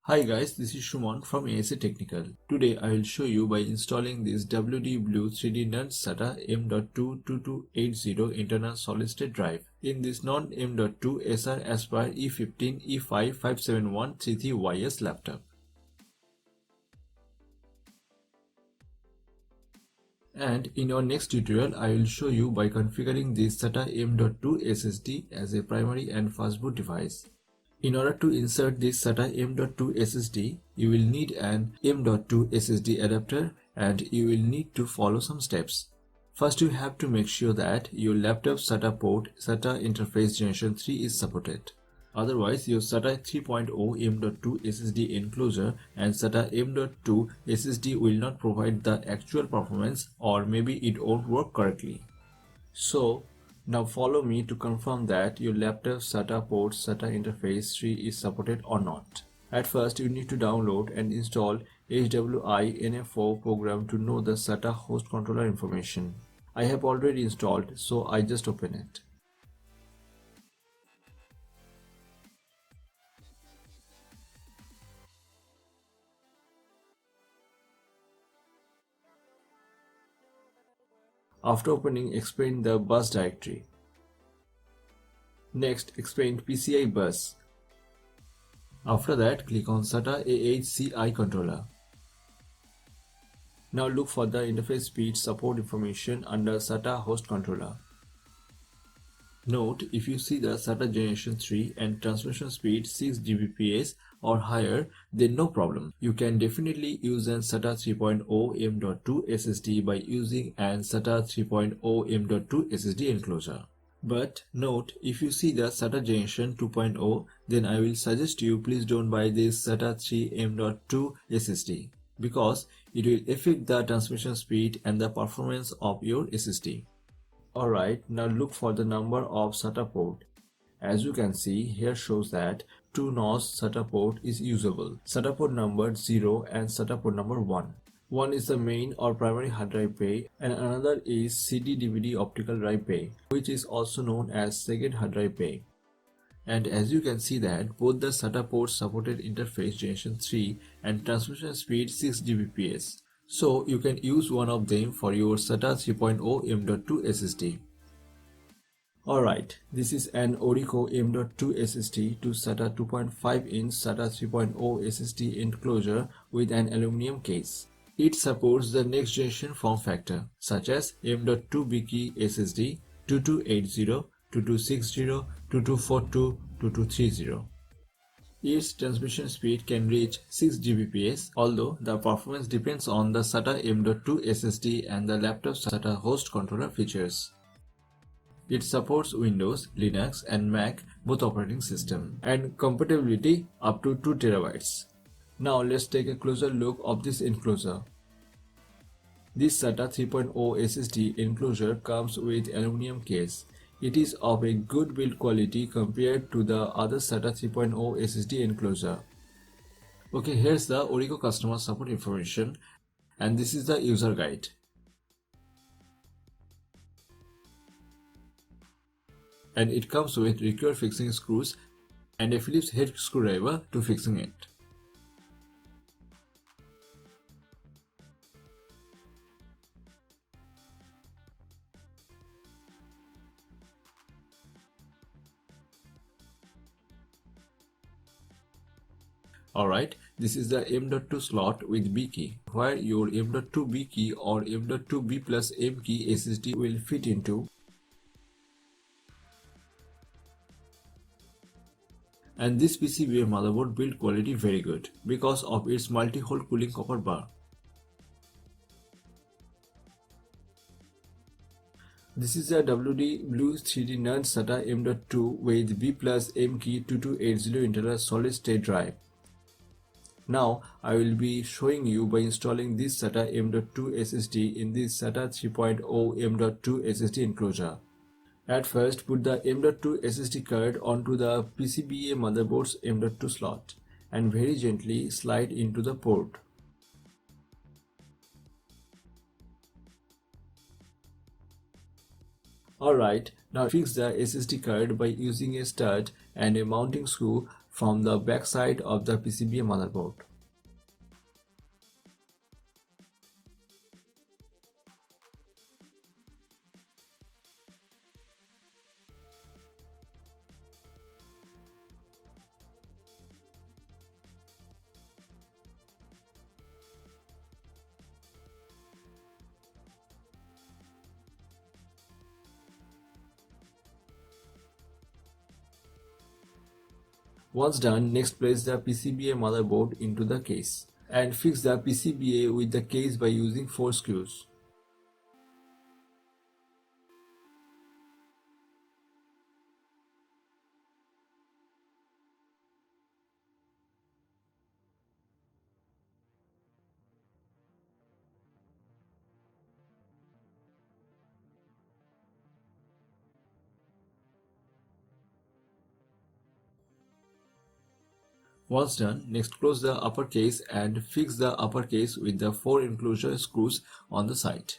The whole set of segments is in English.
Hi guys, this is Shuman from ASA Technical. Today I will show you by installing this WD Blue 3D NAND SATA M.2 2280 internal solid state drive in this Non M.2 Acer Aspire E15 E5 57133YS laptop. And in our next tutorial, I will show you by configuring this SATA M.2 SSD as a primary and fastboot device. In order to insert this SATA M.2 SSD, you will need an M.2 SSD adapter and you will need to follow some steps. First, you have to make sure that your laptop SATA port SATA interface generation 3 is supported. Otherwise, your SATA 3.0 M.2 SSD enclosure and SATA M.2 SSD will not provide the actual performance, or maybe it won't work correctly. So, now follow me to confirm that your laptop SATA port SATA interface 3 is supported or not. At first, you need to download and install HWI-NF4 program to know the SATA host controller information. I have already installed, so I just open it. After opening, expand the bus directory. Next, expand PCI bus. After that, click on SATA AHCI controller. Now look for the interface speed support information under SATA host controller. Note, if you see the SATA generation 3 and transmission speed 6 Gbps or higher, then no problem. You can definitely use an SATA 3.0 M.2 SSD by using an SATA 3.0 M.2 SSD enclosure. But note, if you see the SATA generation 2.0, then I will suggest you please don't buy this SATA 3 M.2 SSD because it will affect the transmission speed and the performance of your SSD. Alright, now look for the number of SATA port. As you can see, here shows that 2 NOS SATA port is usable. SATA port number 0 and SATA port number 1. One is the main or primary hard drive bay and another is CD-DVD optical drive bay, which is also known as second hard drive bay. And as you can see that both the SATA ports supported interface generation 3 and transmission speed 6 Gbps. So you can use one of them for your SATA 3.0 M.2 SSD. Alright, this is an Orico M.2 SSD to SATA 2.5-inch SATA 3.0 SSD enclosure with an aluminum case. It supports the next generation form factor such as M.2 BK SSD, 2280, 2260, 2242, 2230. Its transmission speed can reach 6 Gbps, although the performance depends on the SATA M.2 SSD and the laptop SATA host controller features. It supports Windows, Linux and Mac both operating system and compatibility up to 2 TB. Now let's take a closer look of this enclosure. This SATA 3.0 SSD enclosure comes with aluminum case. It is of a good build quality compared to the other SATA 3.0 SSD enclosure. Okay, here's the Orico customer support information and this is the user guide. And it comes with required fixing screws and a Phillips head screwdriver to fixing it. Alright, this is the M.2 slot with B key, where your M.2 B key or M.2 B plus M key SSD will fit into. And this PCBA motherboard build quality very good because of its multi-hole cooling copper bar. This is a WD Blue 3D NAND SATA M.2 with B plus M key 2280 internal solid state drive. Now I will be showing you by installing this SATA M.2 SSD in this SATA 3.0 M.2 SSD enclosure. At first, put the M.2 SSD card onto the PCBA motherboard's M.2 slot and very gently slide into the port. Alright, now fix the SSD card by using a stud and a mounting screw from the back side of the PCBA motherboard. Once done, next place the PCBA motherboard into the case and fix the PCBA with the case by using 4 screws. Once done, next close the upper case and fix the upper case with the 4 enclosure screws on the side.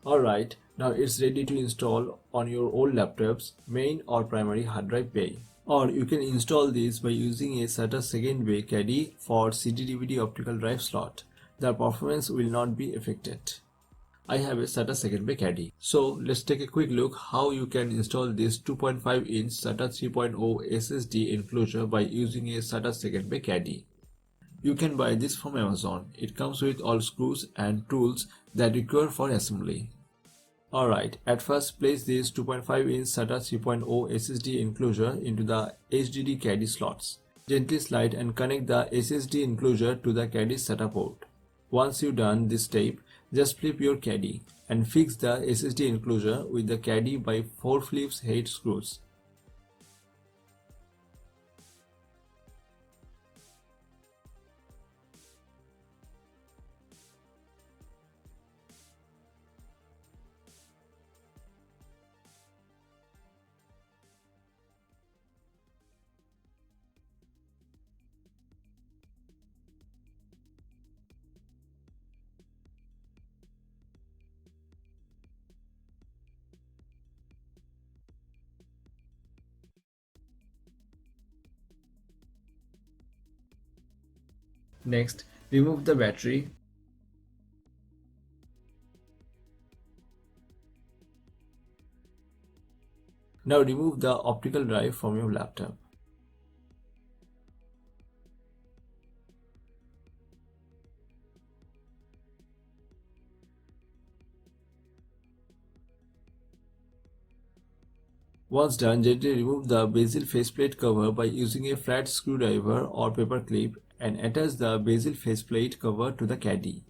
Alright, now it's ready to install on your old laptop's main or primary hard drive bay. Or you can install this by using a SATA second bay caddy for CD-DVD optical drive slot. The performance will not be affected. I have a SATA second bay caddy. So let's take a quick look how you can install this 2.5-inch SATA 3.0 SSD enclosure by using a SATA second bay caddy. You can buy this from Amazon. It comes with all screws and tools that require for assembly. Alright, at first place this 2.5-inch SATA 3.0 SSD enclosure into the HDD caddy slots. Gently slide and connect the SSD enclosure to the caddy SATA port. Once you've done this step, just flip your caddy and fix the SSD enclosure with the caddy by 4 Phillips head screws. Next, remove the battery. Now remove the optical drive from your laptop. Once done, gently remove the bezel faceplate cover by using a flat screwdriver or paper clip and attach the bezel faceplate cover to the caddy.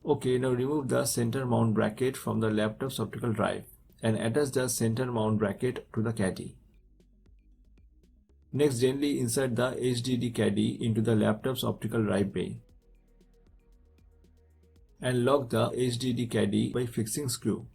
Okay, now remove the center mount bracket from the laptop's optical drive and attach the center mount bracket to the caddy. Next, gently insert the HDD caddy into the laptop's optical drive bay and lock the HDD caddy by fixing screw.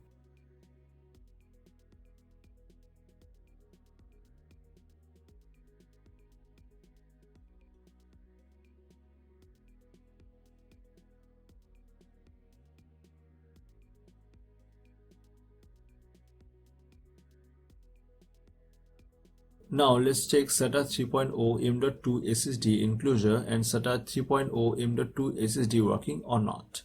Now let's check SATA 3.0 M.2 SSD enclosure and SATA 3.0 M.2 SSD working or not.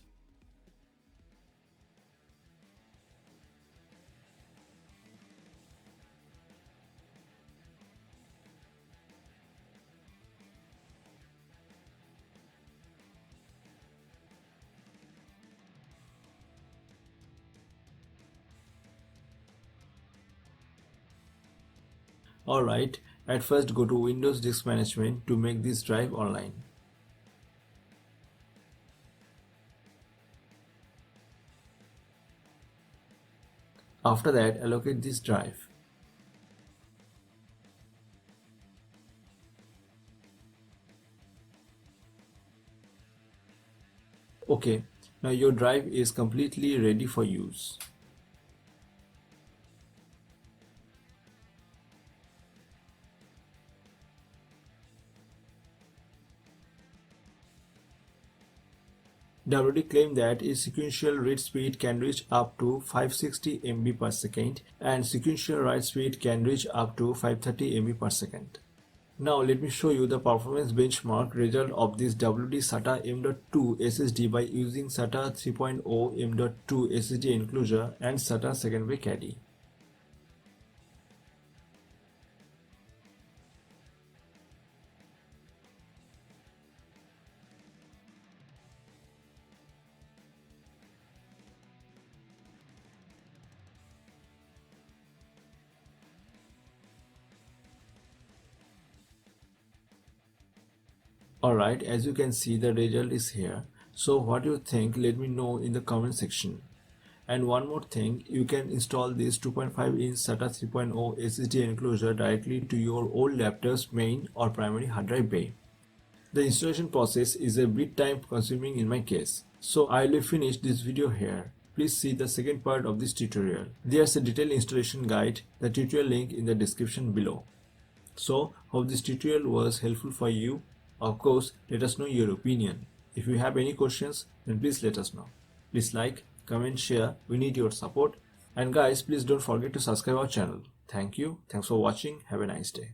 Alright, at first go to Windows Disk Management to make this drive online. After that, allocate this drive. Okay, now your drive is completely ready for use. WD claimed that its sequential read speed can reach up to 560 MB per second and sequential write speed can reach up to 530 MB per second. Now let me show you the performance benchmark result of this WD SATA M.2 SSD by using SATA 3.0 M.2 SSD enclosure and SATA secondary caddy. Alright, as you can see, the result is here. So what you think, let me know in the comment section. And one more thing, you can install this 2.5-inch SATA 3.0 SSD enclosure directly to your old laptop's main or primary hard drive bay. The installation process is a bit time consuming in my case. So I will finish this video here. Please see the second part of this tutorial. There's a detailed installation guide, the tutorial link in the description below. So hope this tutorial was helpful for you. Of course, let us know your opinion. If you have any questions, then please let us know. Please like, comment, share. We need your support. And guys, please don't forget to subscribe our channel. Thank you. Thanks for watching. Have a nice day.